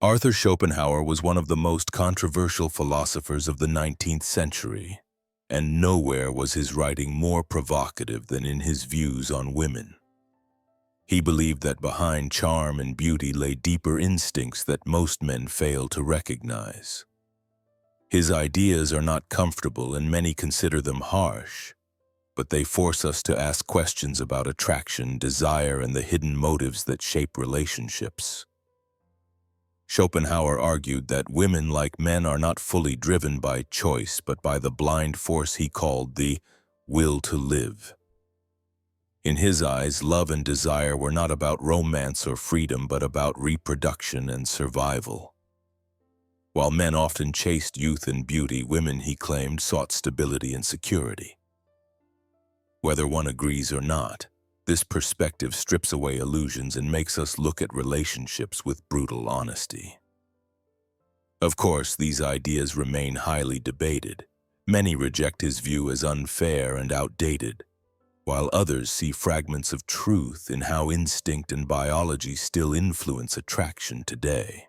Arthur Schopenhauer was one of the most controversial philosophers of the 19th century, and nowhere was his writing more provocative than in his views on women. He believed that behind charm and beauty lay deeper instincts that most men fail to recognize. His ideas are not comfortable and many consider them harsh, but they force us to ask questions about attraction, desire, and the hidden motives that shape relationships. Schopenhauer argued that women, like men, are not fully driven by choice, but by the blind force he called the will to live. In his eyes, love and desire were not about romance or freedom, but about reproduction and survival. While men often chased youth and beauty, women, he claimed, sought stability and security. Whether one agrees or not, this perspective strips away illusions and makes us look at relationships with brutal honesty. Of course, these ideas remain highly debated. Many reject his view as unfair and outdated, while others see fragments of truth in how instinct and biology still influence attraction today.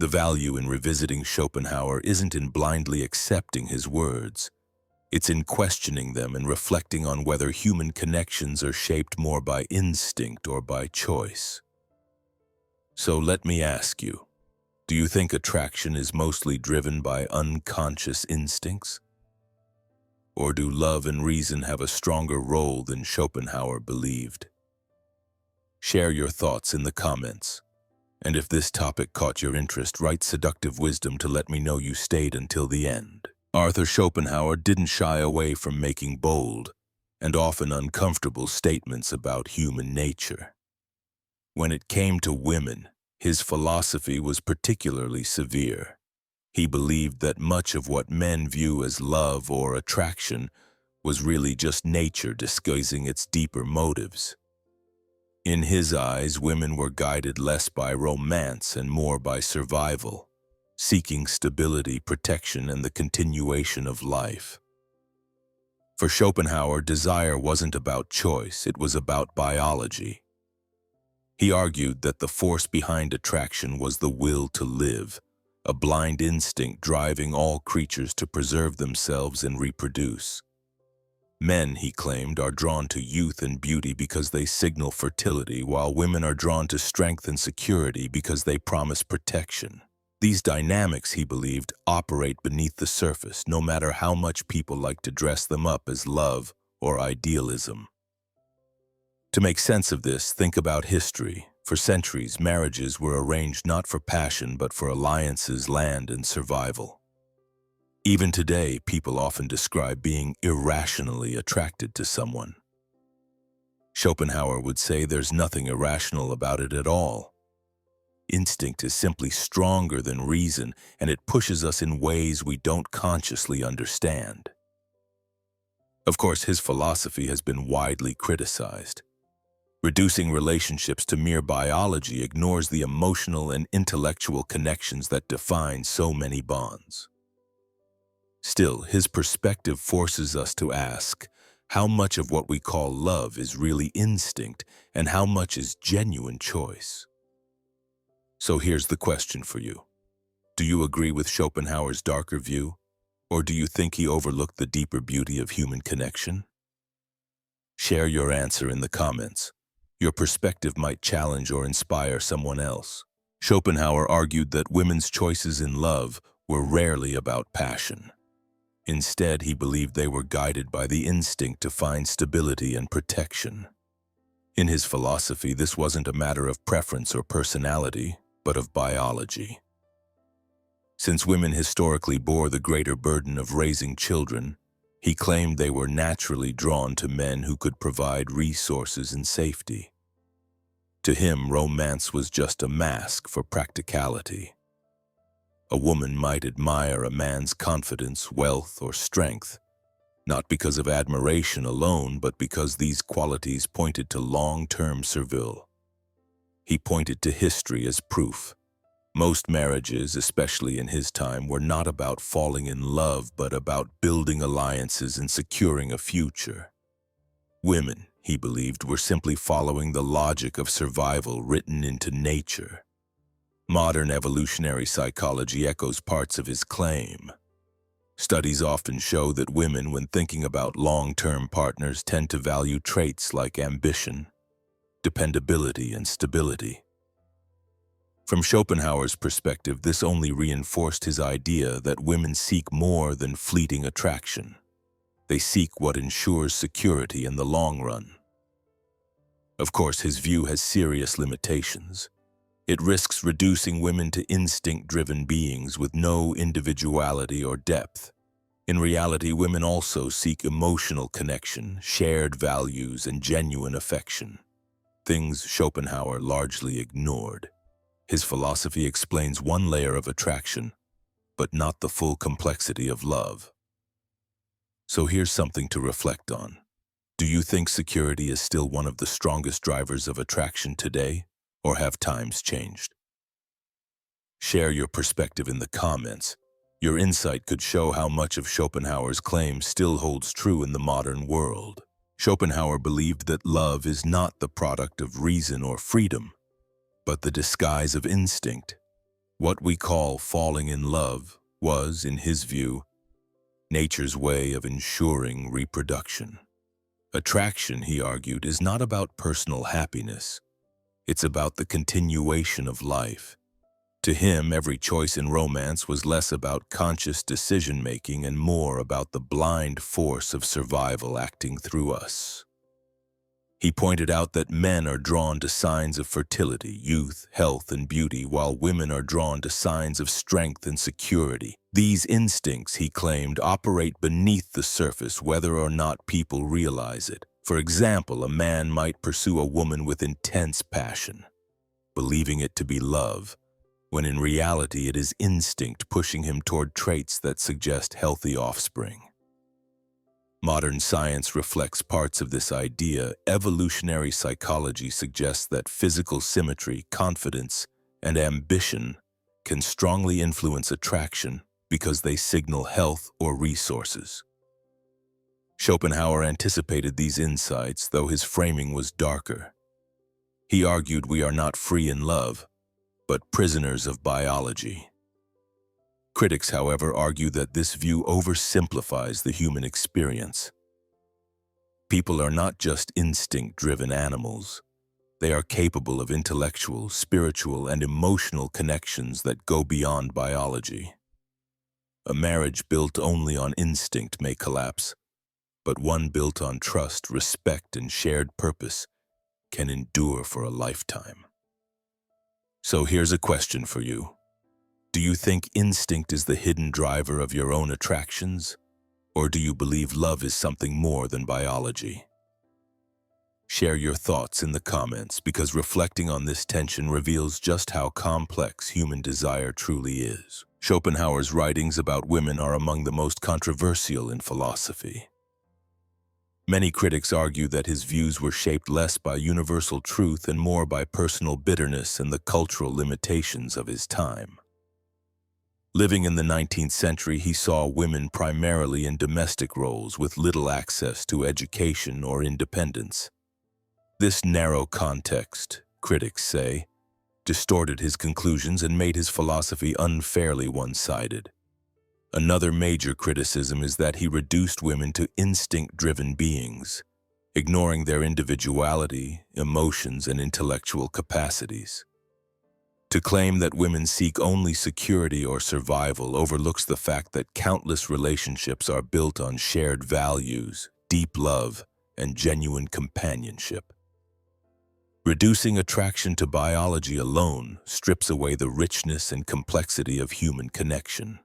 The value in revisiting Schopenhauer isn't in blindly accepting his words. It's in questioning them and reflecting on whether human connections are shaped more by instinct or by choice. So let me ask you, do you think attraction is mostly driven by unconscious instincts? Or do love and reason have a stronger role than Schopenhauer believed? Share your thoughts in the comments. And if this topic caught your interest, write seductive wisdom to let me know you stayed until the end. Arthur Schopenhauer didn't shy away from making bold and often uncomfortable statements about human nature. When it came to women, his philosophy was particularly severe. He believed that much of what men view as love or attraction was really just nature disguising its deeper motives. In his eyes, women were guided less by romance and more by survival, seeking stability, protection, and the continuation of life. For Schopenhauer, desire wasn't about choice, it was about biology. He argued that the force behind attraction was the will to live, a blind instinct driving all creatures to preserve themselves and reproduce. Men, he claimed, are drawn to youth and beauty because they signal fertility, while women are drawn to strength and security because they promise protection. These dynamics, he believed, operate beneath the surface, no matter how much people like to dress them up as love or idealism. To make sense of this, think about history. For centuries, marriages were arranged not for passion, but for alliances, land, and survival. Even today, people often describe being irrationally attracted to someone. Schopenhauer would say there's nothing irrational about it at all. Instinct is simply stronger than reason, and it pushes us in ways we don't consciously understand. Of course, his philosophy has been widely criticized. Reducing relationships to mere biology ignores the emotional and intellectual connections that define so many bonds. Still, his perspective forces us to ask, how much of what we call love is really instinct and how much is genuine choice? So here's the question for you. Do you agree with Schopenhauer's darker view, or do you think he overlooked the deeper beauty of human connection? Share your answer in the comments. Your perspective might challenge or inspire someone else. Schopenhauer argued that women's choices in love were rarely about passion. Instead, he believed they were guided by the instinct to find stability and protection. In his philosophy, this wasn't a matter of preference or personality, but of biology. Since women historically bore the greater burden of raising children, he claimed they were naturally drawn to men who could provide resources and safety. To him, romance was just a mask for practicality. A woman might admire a man's confidence, wealth, or strength, not because of admiration alone, but because these qualities pointed to long-term survival. He pointed to history as proof. Most marriages, especially in his time, were not about falling in love, but about building alliances and securing a future. Women, he believed, were simply following the logic of survival written into nature. Modern evolutionary psychology echoes parts of his claim. Studies often show that women, when thinking about long-term partners, tend to value traits like ambition, dependability, and stability. From Schopenhauer's perspective, this only reinforced his idea that women seek more than fleeting attraction. They seek what ensures security in the long run. Of course, his view has serious limitations. It risks reducing women to instinct-driven beings with no individuality or depth. In reality, women also seek emotional connection, shared values, and genuine affection, things Schopenhauer largely ignored. His philosophy explains one layer of attraction, but not the full complexity of love. So here's something to reflect on. Do you think security is still one of the strongest drivers of attraction today, or have times changed? Share your perspective in the comments. Your insight could show how much of Schopenhauer's claim still holds true in the modern world. Schopenhauer believed that love is not the product of reason or freedom, but the disguise of instinct. What we call falling in love was, in his view, nature's way of ensuring reproduction. Attraction, he argued, is not about personal happiness. It's about the continuation of life. To him, every choice in romance was less about conscious decision-making and more about the blind force of survival acting through us. He pointed out that men are drawn to signs of fertility, youth, health, and beauty, while women are drawn to signs of strength and security. These instincts, he claimed, operate beneath the surface whether or not people realize it. For example, a man might pursue a woman with intense passion, believing it to be love, when in reality it is instinct pushing him toward traits that suggest healthy offspring. Modern science reflects parts of this idea. Evolutionary psychology suggests that physical symmetry, confidence, and ambition can strongly influence attraction because they signal health or resources. Schopenhauer anticipated these insights, though his framing was darker. He argued we are not free in love, but prisoners of biology. Critics, however, argue that this view oversimplifies the human experience. People are not just instinct-driven animals. They are capable of intellectual, spiritual, and emotional connections that go beyond biology. A marriage built only on instinct may collapse, but one built on trust, respect, and shared purpose can endure for a lifetime. So here's a question for you. Do you think instinct is the hidden driver of your own attractions, or do you believe love is something more than biology? Share your thoughts in the comments, because reflecting on this tension reveals just how complex human desire truly is. Schopenhauer's writings about women are among the most controversial in philosophy. Many critics argue that his views were shaped less by universal truth and more by personal bitterness and the cultural limitations of his time. Living in the 19th century, he saw women primarily in domestic roles with little access to education or independence. This narrow context, critics say, distorted his conclusions and made his philosophy unfairly one-sided. Another major criticism is that he reduced women to instinct-driven beings, ignoring their individuality, emotions, and intellectual capacities. To claim that women seek only security or survival overlooks the fact that countless relationships are built on shared values, deep love, and genuine companionship. Reducing attraction to biology alone strips away the richness and complexity of human connection.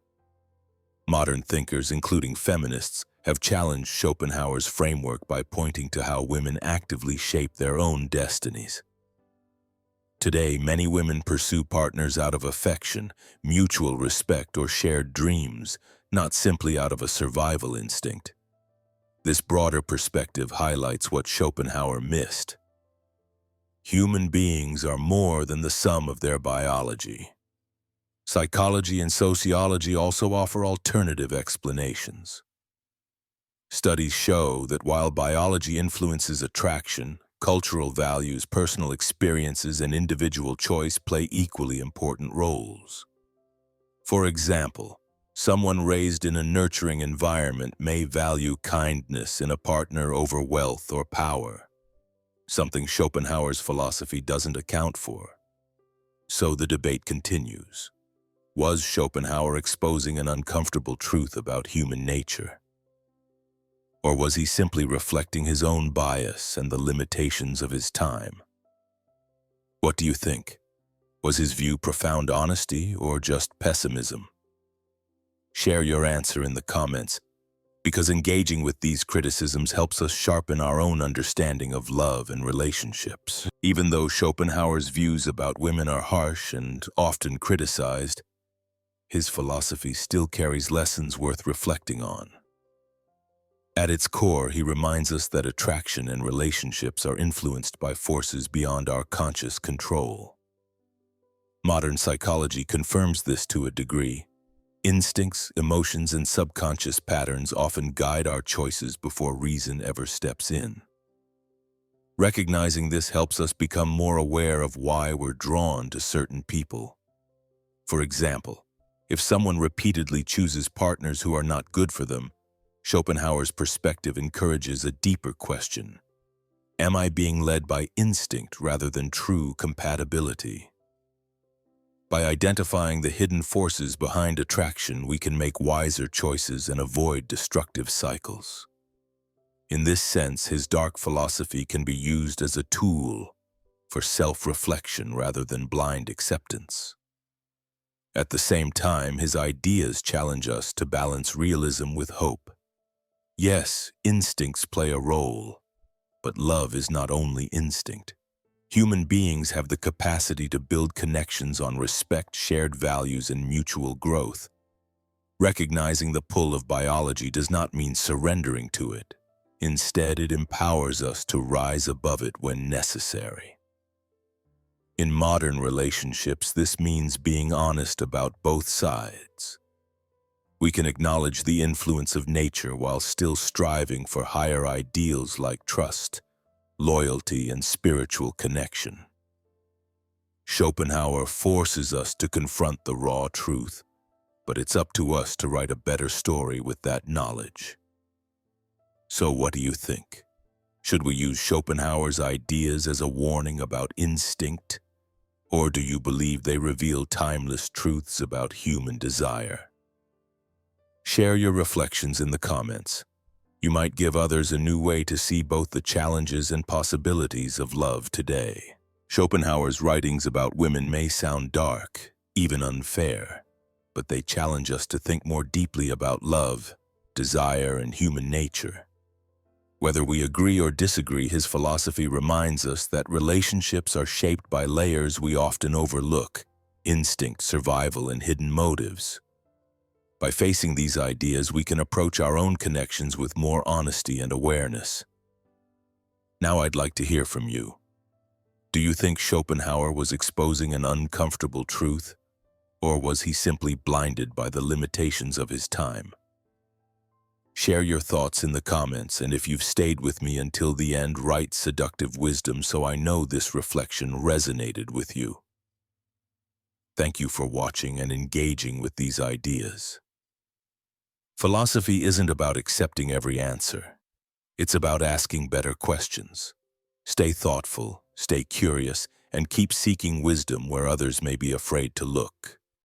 Modern thinkers, including feminists, have challenged Schopenhauer's framework by pointing to how women actively shape their own destinies. Today, many women pursue partners out of affection, mutual respect, or shared dreams, not simply out of a survival instinct. This broader perspective highlights what Schopenhauer missed. Human beings are more than the sum of their biology. Psychology and sociology also offer alternative explanations. Studies show that while biology influences attraction, cultural values, personal experiences, and individual choice play equally important roles. For example, someone raised in a nurturing environment may value kindness in a partner over wealth or power, something Schopenhauer's philosophy doesn't account for. So the debate continues. Was Schopenhauer exposing an uncomfortable truth about human nature? Or was he simply reflecting his own bias and the limitations of his time? What do you think? Was his view profound honesty or just pessimism? Share your answer in the comments, because engaging with these criticisms helps us sharpen our own understanding of love and relationships. Even though Schopenhauer's views about women are harsh and often criticized, his philosophy still carries lessons worth reflecting on. At its core, he reminds us that attraction and relationships are influenced by forces beyond our conscious control. Modern psychology confirms this to a degree. Instincts, emotions, and subconscious patterns often guide our choices before reason ever steps in. Recognizing this helps us become more aware of why we're drawn to certain people. For example, if someone repeatedly chooses partners who are not good for them, Schopenhauer's perspective encourages a deeper question. Am I being led by instinct rather than true compatibility? By identifying the hidden forces behind attraction, we can make wiser choices and avoid destructive cycles. In this sense, his dark philosophy can be used as a tool for self-reflection rather than blind acceptance. At the same time, his ideas challenge us to balance realism with hope. Yes, instincts play a role, but love is not only instinct. Human beings have the capacity to build connections on respect, shared values, and mutual growth. Recognizing the pull of biology does not mean surrendering to it. Instead, it empowers us to rise above it when necessary. In modern relationships, this means being honest about both sides. We can acknowledge the influence of nature while still striving for higher ideals like trust, loyalty, and spiritual connection. Schopenhauer forces us to confront the raw truth, but it's up to us to write a better story with that knowledge. So what do you think? Should we use Schopenhauer's ideas as a warning about instinct, or do you believe they reveal timeless truths about human desire? Share your reflections in the comments. You might give others a new way to see both the challenges and possibilities of love today. Schopenhauer's writings about women may sound dark, even unfair, but they challenge us to think more deeply about love, desire, and human nature. Whether we agree or disagree, his philosophy reminds us that relationships are shaped by layers we often overlook: instinct, survival, and hidden motives. By facing these ideas, we can approach our own connections with more honesty and awareness. Now I'd like to hear from you. Do you think Schopenhauer was exposing an uncomfortable truth, or was he simply blinded by the limitations of his time? Share your thoughts in the comments, and if you've stayed with me until the end, write seductive wisdom so I know this reflection resonated with you. Thank you for watching and engaging with these ideas. Philosophy isn't about accepting every answer. It's about asking better questions. Stay thoughtful, stay curious, and keep seeking wisdom where others may be afraid to look.